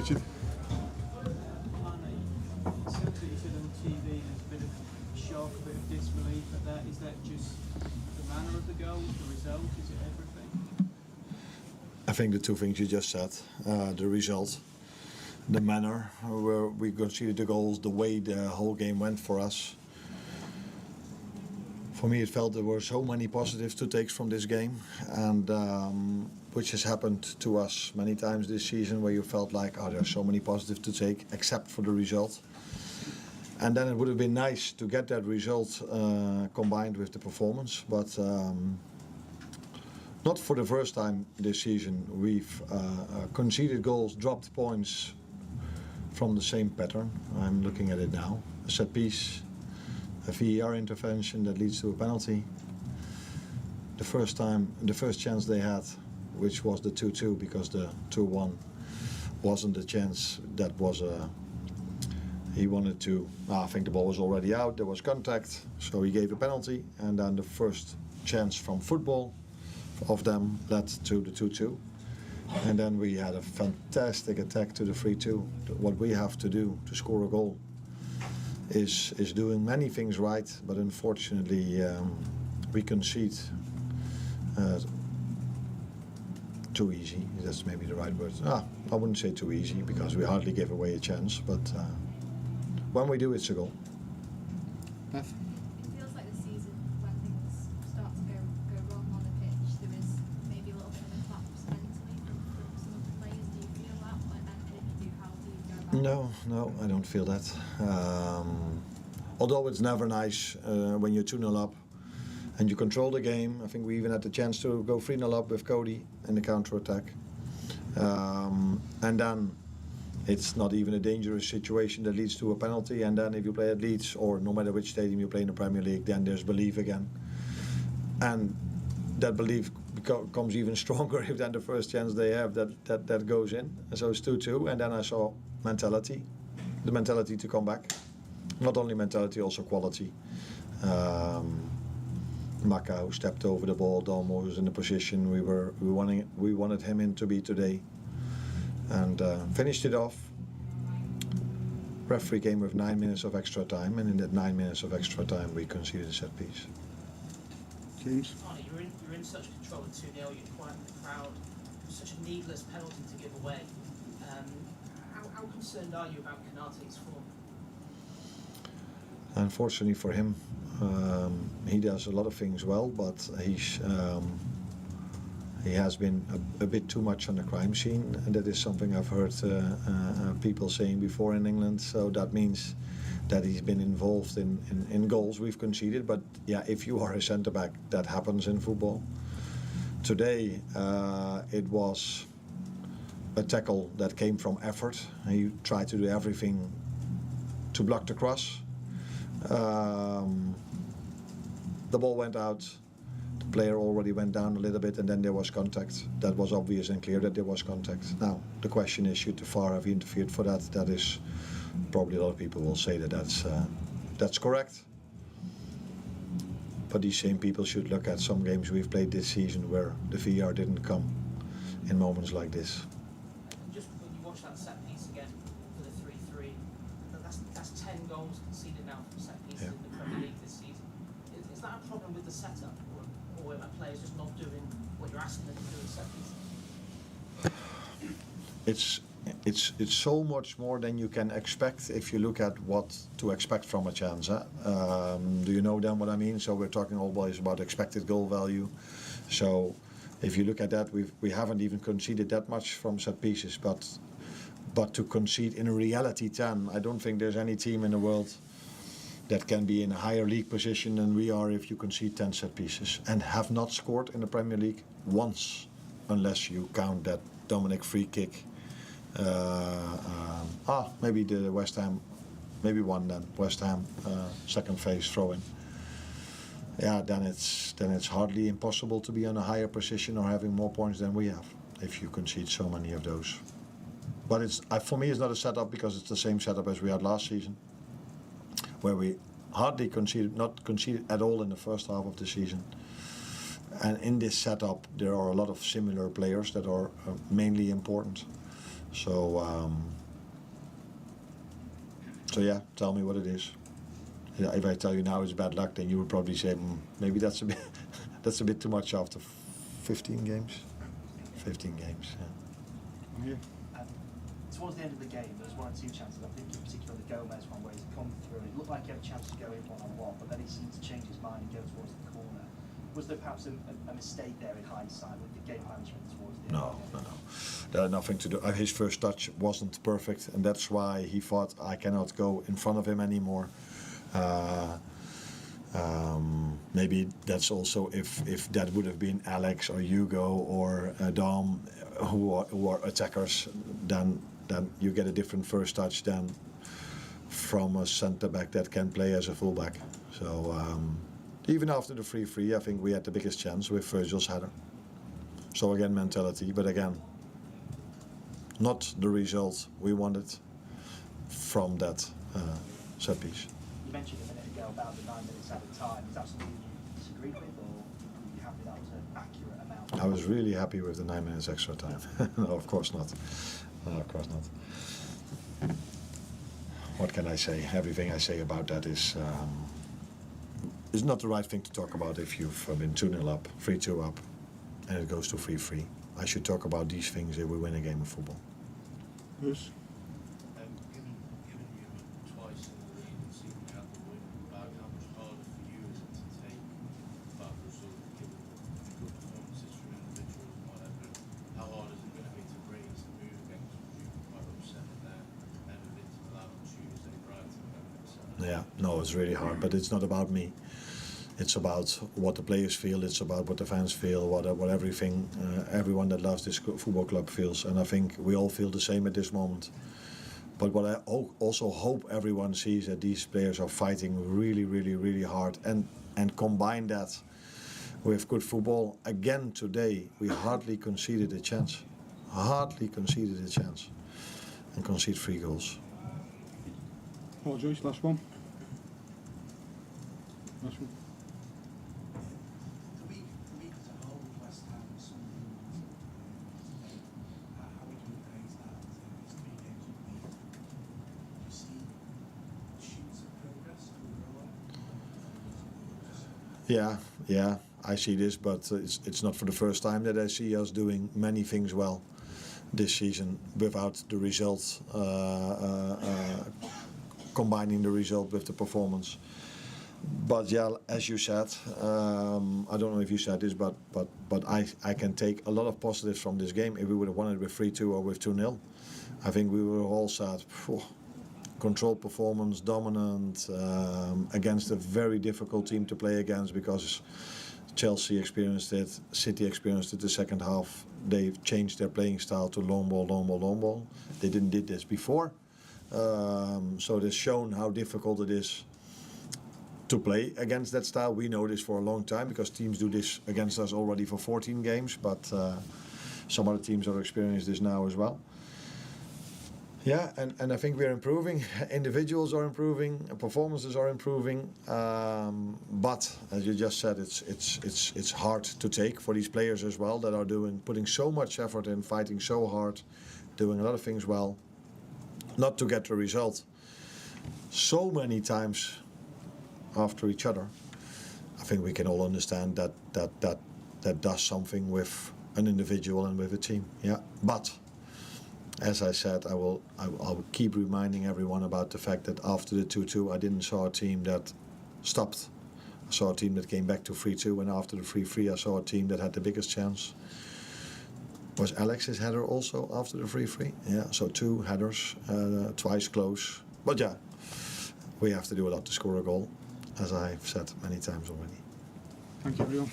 Richard? Something you said on TV, there's a bit of shock, a bit of disbelief at that. Is that just the manner of the goal, the result? Is it everything? I think the two things you just said, the result, the manner where we conceded the goals, the way the whole game went for us. For me, it felt there were so many positives to take from this game, and which has happened to us many times this season, where you felt like, oh, there are so many positives to take, except for the result. And then it would have been nice to get that result combined with the performance, but not for the first time this season. We've conceded goals, dropped points from the same pattern. I'm looking at it now. A set piece, a VAR intervention that leads to a penalty. The first chance they had, which was the 2-2, because the 2-1 wasn't a chance, that was he wanted to, I think the ball was already out, there was contact, so he gave a penalty, and then the first chance from football of them led to the 2-2. And then we had a fantastic attack to the 3-2. What we have to do to score a goal is doing many things right, but unfortunately we concede too easy. That's maybe the right word. I wouldn't say too easy, because we hardly gave away a chance, but when we do, it's a goal. Beth? It feels like the season, when things start to go wrong on the pitch, there is maybe a little bit of a collapse mentally from some of the players. Do you feel that? And if you do, how do you go about it? No, I don't feel that. Although it's never nice when you're 2-0 up and you control the game. I think we even had the chance to go 3-0 up with Cody in the counter-attack. And then it's not even a dangerous situation that leads to a penalty. And then if you play at Leeds, or no matter which stadium you play in the Premier League, then there's belief again. And that belief becomes even stronger if then the first chance they have that goes in. And so it's 2-2. And then I saw mentality, the mentality to come back. Not only mentality, also quality. Maka, who stepped over the ball, Dalmo was in the position we wanted him in to be today, and finished it off. Referee came with 9 minutes of extra time, and in that 9 minutes of extra time we conceded a set piece. James? Arnie, you're in such control at 2-0, you're quiet in the crowd, such a needless penalty to give away. How concerned are you about Konaté's form? Unfortunately for him, he does a lot of things well, but he has been a bit too much on the crime scene, and that is something I've heard people saying before in England. So that means that he's been involved in goals we've conceded. But yeah, if you are a centre back, that happens in football. Today it was a tackle that came from effort. He tried to do everything to block the cross. The ball went out, the player already went down a little bit, and then there was contact. That was obvious and clear that there was contact. Now, the question is, should the VAR have interfered for that? That is, probably a lot of people will say that's correct. But these same people should look at some games we've played this season where the VAR didn't come in moments like this. Just when you watch that set piece again for the 3-3, that's 10 goals conceded now from set pieces in the Premier League this season. Is that a problem with the setup, or are players just not doing what you're asking them to do in set pieces? It's so much more than you can expect if you look at what to expect from a chance. Do you know then what I mean? So we're talking always about expected goal value. So if you look at that, we haven't even conceded that much from set pieces, but to concede in a reality 10, I don't think there's any team in the world that can be in a higher league position than we are if you concede 10 set pieces and have not scored in the Premier League once, unless you count that Dominic free kick. Maybe the West Ham, maybe one then, West Ham second phase throw-in. Yeah, then it's hardly impossible to be on a higher position or having more points than we have if you concede so many of those. But for me it's not a setup, because it's the same setup as we had last season, where we hardly not conceded at all in the first half of the season. And in this setup there are a lot of similar players that are mainly important. So yeah, tell me what it is. Yeah, if I tell you now it's bad luck, then you would probably say maybe that's a bit that's a bit too much after 15 games. 15 games. Yeah. Yeah. Towards the end of the game, there was one or two chances. I think in particular the Gomez one where he's come through. It looked like he had a chance to go in one-on-one, but then he seemed to change his mind and go towards the corner. Was there perhaps a mistake there in hindsight with the game management towards the end? No. That had nothing to do. His first touch wasn't perfect, and that's why he thought I cannot go in front of him anymore. Maybe that's also if that would have been Alex or Hugo or Dom, who are attackers, then you get a different first touch than from a centre back that can play as a fullback. So even after the 3-3, I think we had the biggest chance with Virgil's header. So again, mentality, but again, not the result we wanted from that set piece. You mentioned a minute ago about the 9 minutes at a time. Is that something you disagreed with, or were you happy that was an accurate amount? I was really happy with the 9 minutes extra time. No, of course not. No, of course not. What can I say? Everything I say about that is not the right thing to talk about if you've been 2-0 up, 3-2 up, and it goes to 3-3. I should talk about these things if we win a game of football. Yes. Given you were twice in the lead and seeing out the win, how much harder for you is it to take that result, given the good performances from individuals and whatever? How hard is it going to be to raise the move against you quite upset in there, and with it allowed on Tuesday prior to the game? Yeah, no, it's really hard, but it's not about me. It's about what the players feel. It's about what the fans feel. What everything, everyone that loves this football club feels. And I think we all feel the same at this moment. But what I also hope everyone sees that these players are fighting really, really, really hard, and combine that with good football. Again today, we hardly conceded a chance. Hardly conceded a chance, and concede 3 goals. Paul Joyce, last one. Last one. The week as a whole, West Ham, something how would you praise that? It's 3 games unbeaten. Do you see shoots of progress overall? Yeah, I see this, but it's not for the first time that I see us doing many things well this season without the result, combining the result with the performance. But yeah, as you said, I don't know if you said this, but I can take a lot of positives from this game. If we would have won it with 3-2 or with 2-0, I think we would have all said, controlled performance, dominant, against a very difficult team to play against, because Chelsea experienced it, City experienced it the second half. They've changed their playing style to long ball. They didn't did this before. So they've shown how difficult it is to play against that style. We know this for a long time because teams do this against us already for 14 games, but some other teams are experiencing this now as well. Yeah, and I think we're improving. Individuals are improving, performances are improving, but as you just said, it's hard to take for these players as well that are putting so much effort in, fighting so hard, doing a lot of things well, not to get the result so many times after each other. I think we can all understand that does something with an individual and with a team. Yeah, but as I said, I will keep reminding everyone about the fact that after the 2-2, I didn't saw a team that stopped. I saw a team that came back to 3-2, and after the 3-3, I saw a team that had the biggest chance. Was Alex's header also after the 3-3? Yeah, so 2 headers, twice close. But yeah, we have to do a lot to score a goal, as I've said many times already. Thank you, everyone.